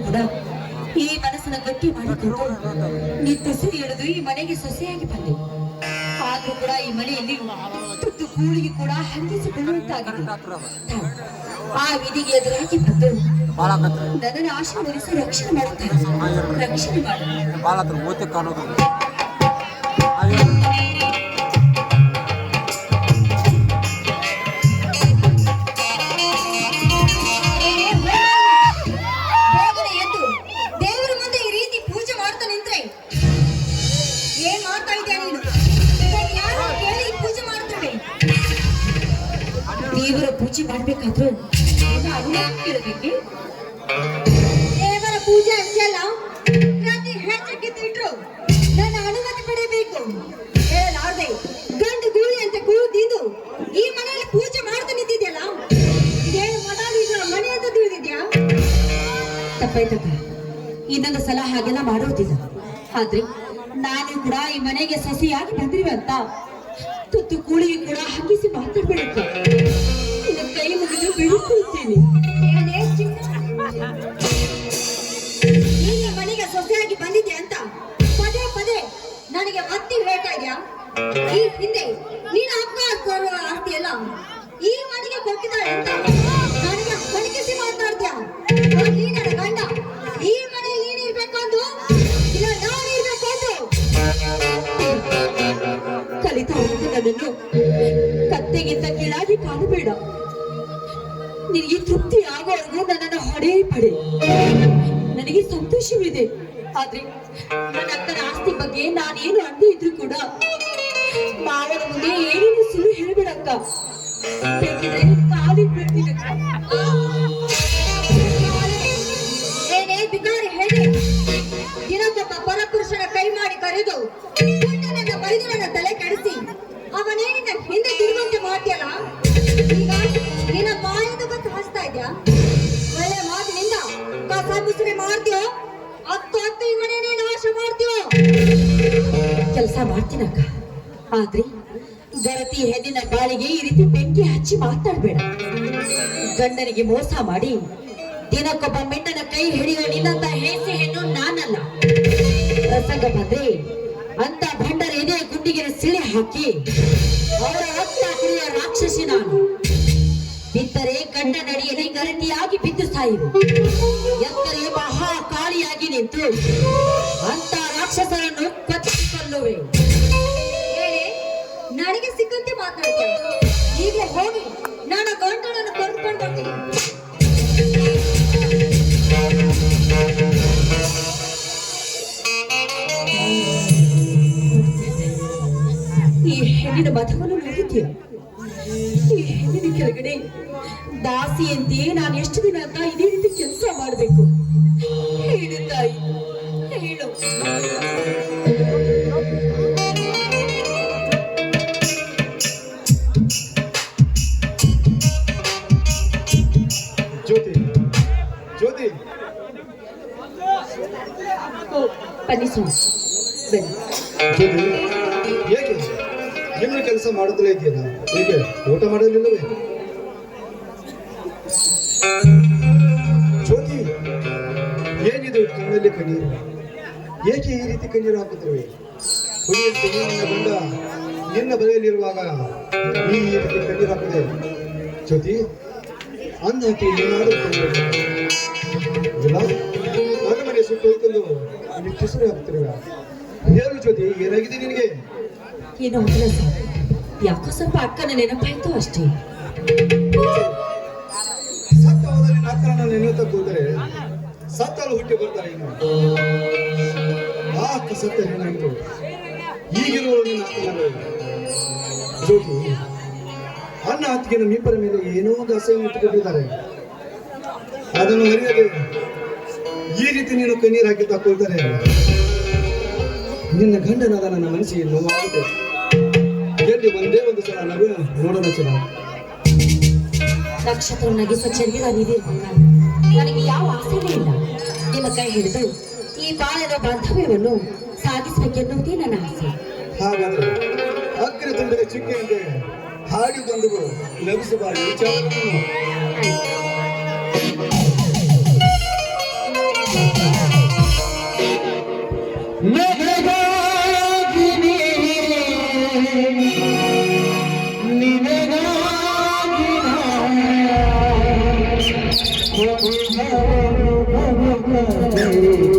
ಕೂಡ ಈ ಮನಸ್ಸನ್ನ ಗಟ್ಟಿ ಮಾಡಿಕೊಂಡು ನಿಟ್ಟುಸಿರು ಎಳೆದು ಈ ಮನೆಗೆ ಸೊಸೆಯಾಗಿ ಬಂದೆ. ಆದ್ರೂ ಕೂಡ ಈ ಮನೆಯಲ್ಲಿ ತುತ್ತು ಕೂಳಿಗೆ ಕೂಡ ಹಂಗಿಸಿಕೊಳ್ಳುವಂತಾಗಿದೆ. ಆ ವಿಧಿಗೆ ಎದುರಾಗಿ ಬಂದು ನನ್ನನ್ನು ಆಶೀರ್ವದಿಸಿ ರಕ್ಷಣೆ ಮಾಡುತ್ತಾರೆ. ರಕ್ಷಣೆ ಮಾಡಿ ದೇವರ ಪೂಜೆ ಮಾಡ್ಬೇಕಾದ್ರು ಇರಬೇಕು. ದೇವರ ಪೂಜೆ ಅಷ್ಟೆಲ್ಲ ಪ್ರತಿ ಹೆಜ್ಜೆಗೆ ತಿಟ್ರು ನನ್ನ ಅನುಮತಿ ಪಡೆಯಬೇಕು. ಹೇಳಲಾರದೆ ಗಂಡು ಗೂಳಿ ಅಂತ ಕೂತಿದ್ದು ಈ ಮನೆಯಲ್ಲಿ ಪೂಜೆ ಮಾಡ್ತಾ ನಿಂತಿದ್ಯಲ್ಲ, ಇದೇನು ಮಠಾಧೀಶರ ಮನೆ ಅಂತ ತಿಳಿದಿದ್ಯಾ? ತಪ್ಪಾಯ್ತಪ್ಪ, ಇನ್ನೊಂದು ಸಲ ಹಾಗೆಲ್ಲ ಮಾಡೋದಿಲ್ಲ. ಆದ್ರೆ ನಾನು ಕೂಡ ಈ ಮನೆಗೆ ಸಸಿಯಾಗಿ ಬಂದಿರುವೆ ಅಂತ ತುತ್ತು ಕೂಳಿಗೆ ಕೂಡ ಹಂಗಿಸಿ ಮಾತಾಡ್ಬೇಡಕ್ಕೆ ಕೈ ಮುಗಿದು ಬೇಡಿಕೊಳ್ಳುತ್ತೇನೆ. ನೀನು ಮನೆಗೆ ಸೊಸೆಯಾಗಿ ಬಂದಿದ್ಯಾ ಅಂತ ಪದೇ ಪದೇ ನನಗೆ ಒತ್ತಿ ಹೇಳ್ತಾ ಇದ್ಯಾ? ಈ ಹಿಂದೆ ನೀನು ಅಕ್ಕ ಆಸ್ತಿ ಅಲ್ಲ ಈ ಮನೆಗೆ ಕೊಟ್ಟಿದ್ದಾಳೆ ಅಂತ ನನಗೆ ಹೊಣಗಿಸಿ ಮಾತಾಡ್ತೀಯಾ? ನೀ ನನ್ನ ಗಂಡ, ಈ ಮನೆಯಲ್ಲಿ ನೀನು ಇರ್ಬೇಕು ಅಂದು ಇಲ್ಲ ನಾನು ಇರ್ಬೇಕು ಅಂದು ಕಲಿತಾ ನನ್ನನ್ನು ಕತ್ತೆಗಿಂತ ಕೆಳಗೆ ಕಾಣಬೇಡ. ನಿನಗೆ ತೃಪ್ತಿ ಆಗೋವರೆಗೂ ನನ್ನನ್ನು ಹೊಡೆ ಪಡೆ. ನನಗೆ ಸಂತೋಷವಿದೆ. ಆದ್ರೆ ನನ್ನ ಅಕ್ಕನ ಆಸ್ತಿ ಬಗ್ಗೆ ನಾನೇನು ಅಂದೇ ಇದ್ರು ಕೂಡ ಮಾವನ ಮುಂದೆ ಏನೇನು ಸುಳ್ಳು ಹೇಳ್ಬೇಡಕ್ಕ. ಕಾಲಿಗೆ ಬೀಳ್ತೀನಿ. ಏನೇ ಬಿಗಾರಿ ಹೇಳಿ ದಿನಕ್ಕೊಬ್ಬ ಪರಪುರುಷನ ಕೈ ಮಾಡಿ ಕರೆದು ನನ್ನ ಬೈದು ನನ್ನ ತಲೆ ಕೆಡಿಸಿ ಅವನೇನಿಂದ ಹಿಂದೆ ತಿರುಗುವಂತೆ ಮಾಡ್ತೀಯಲ್ಲ, ಈಗ ನಿನ್ನ ಬಾಯಿಂದ ಬಂದು ಹಸ್ತಾ ಇದ್ಯಾ? ಒಳ್ಳೆ ಮಾತಿನಿಂದ ಕಸ ಮುಸುರೆ ಮಾಡ್ತೀಯೋ ಹತ್ತು ಹತ್ತು ಈ ಮನೆಯೇ ನಾಶ ಮಾಡ್ತೀಯೋ? ಕೆಲಸ ಮಾಡ್ತೀನಕ್ಕ, ಆದ್ರೆ ಗರತಿ ಹೆಣ್ಣಿನ ಬಾಳಿಗೆ ಈ ರೀತಿ ಬೆಂಕಿ ಹಚ್ಚಿ ಮಾತಾಡ್ಬೇಡ. ಗಂಡನಿಗೆ ಮೋಸ ಮಾಡಿ ದಿನಕ್ಕೊಬ್ಬ ಮೆಂಡನ ಕೈ ಹಿಡಿಯೋ ನಿನ್ನಂತ ಹೇಸಿ ಹೆಣ್ಣು ನಾನಲ್ಲ. ಪ್ರಸಂಗ ಬಂದ್ರೆ ಅಂತ ಭಂಡರ ಎದೆ ಗುಂಡಿಗೆ ಸಿಳಿ ಹಾಕಿ ಅವರ ರಕ್ತ ಕುಡಿಯ ರಾಕ್ಷಸಿ ನಾನು. ಬಿದ್ದರೆ ಗಂಡ ನಡಿಯಲ್ಲಿ ಗರಟಿಯಾಗಿ ಬಿದ್ದು ಸಾಯಿರು, ಎತ್ತರೆ ಮಹಾ ಕಾಳಿಯಾಗಿ ನಿಂತು ಅಂತ ರಾಕ್ಷಸರನ್ನು ಕಚ್ಚಿಕೊಳ್ಳುವೆ. ನನಗೆ ಸಿಕ್ಕಂತೆ ಮಾತಾಡ್ತೇನೆ. ಹೀಗೆ ಹೋಗಿ ನಾನು ಗಂಡನನ್ನು ಕರೆದುಕೊಂಡು ಬರ್ತೀನಿ. ಈ ಹೆಣ್ಣಿನ ಮತವನ್ನು ನೋಡಿದ್ಯ? ಈ ಹೆಣ್ಣಿನ ಕೆಳಗಡೆ ದಾಸಿಯಂತೆ ನಾನು ಎಷ್ಟು ದಿನ ಅಂತ ಇದೇ ರೀತಿ ಕೆಲಸ ಮಾಡಬೇಕು? ಹೇಳು ತಾಯಿ, ಹೇಳು. ಜ್ಯೋತಿ, ಜ್ಯೋತಿ, ಬನ್ನಿ ಸ್ವಾಮಿ, ಬನ್ನಿ. ಜ್ಯೋತಿ, ಹೇಗೆ ಇನ್ನು ಕೆಲಸ ಮಾಡುತ್ತಲೇ ಇದೆಯಲ್ಲ, ಹೇಗೆ ಊಟ ಮಾಡಲಿಲ್ಲವೇ? ಜ್ಯೋತಿ, ಏನಿದು ಕಣ್ಣಲ್ಲಿ ಕಣ್ಣೀರು? ಏಕೆ ಈ ರೀತಿ ಕಣ್ಣೀರು ಹಾಕುತ್ತವೆ? ಹುಡುಗಿಯಂತೆ ನಿನ್ನ ಗಂಡ ನಿನ್ನ ಬರೆಯಲಿರುವಾಗ ಈ ರೀತಿ ಕಣ್ಣೀರು ಹಾಕಿದೆ. ಜ್ಯೋತಿ, ಅಂದಾಕಿ ಮನೆ ಸುಟ್ಟು ಹೋಯ್ತಂದು ನಿಟ್ಟಿಸಲು ಹಾಕ್ತಿರುವ. ಹೇಳು ಜ್ಯೋತಿ, ಏನಾಗಿದೆ ನಿನಗೆ? ಏನೋ ಆಗಿಲ್ಲ ಸರ್, ಯಾಕೋ ಸ್ವಲ್ಪ ಅಕ್ಕನ ನೆನಪಾಯ್ತು ಅಷ್ಟೇ. ಸತ್ತ ಹೋದರೆ ಅಕ್ಕನ ನೆನೆಯುತ್ತಾ ಕೂತರೆ ಸತ್ತಲು ಹುಟ್ಟಿ ಬರ್ತಾರೆ. ಇನ್ನು ಆ ಅಕ್ಕ ಸತ್ತ ಏನಾಯಿತು? ಈಗಿರುವ ನಿನ್ನ ಅಕ್ಕನ ಜ್ಯೋತಿ, ಅಣ್ಣ ಅತ್ತಿಗೆನ ಮೀಪರ ಮೇಲೆ ಏನೋ ಒಂದು ಅಸಹ್ಯ ಇಟ್ಟುಕೊಂಡಿದ್ದಾರೆ. ಅದನ್ನು ಅರಿಯದೆ ಈ ರೀತಿ ನೀನು ಕಣ್ಣೀರು ಹಾಕಿ ತಕೊಳ್ತಾರೆ. ನಿನ್ನ ಗಂಡನಾದ ನನ್ನ ಮನಸ್ಸಿಗೆ ನೋವಾಗುತ್ತೆ. ಎಲ್ಲಿ ಒಂದೇ ಒಂದು ಸಲ ನಗು ನೋಡೋಣ ಚಲ. ನಕ್ಷತ್ರ ನಗಿಸ ಚಂದಿರ ನನಗೆ ಯಾವ ಆಸೆನೇ ಇಲ್ಲ. ನಿಮ್ಮ ಕೈ ಹಿಡಿದು ಈ ಬಾಳಿನ ಬಾಂಧವ್ಯವನ್ನು ಸಾಗಿಸಬೇಕೆನ್ನುವುದೇ ನನ್ನ ಆಸೆ. ಹಾಗಾದ್ರೆ ಅಗ್ರ ತುಂಬಿದ ಚಿಕ್ಕೆಯಂತೆ ಹಾಡಿ ಬಂದು ಲಭಿಸಬಾರದು ವಿಚಾರವನ್ನು I love you.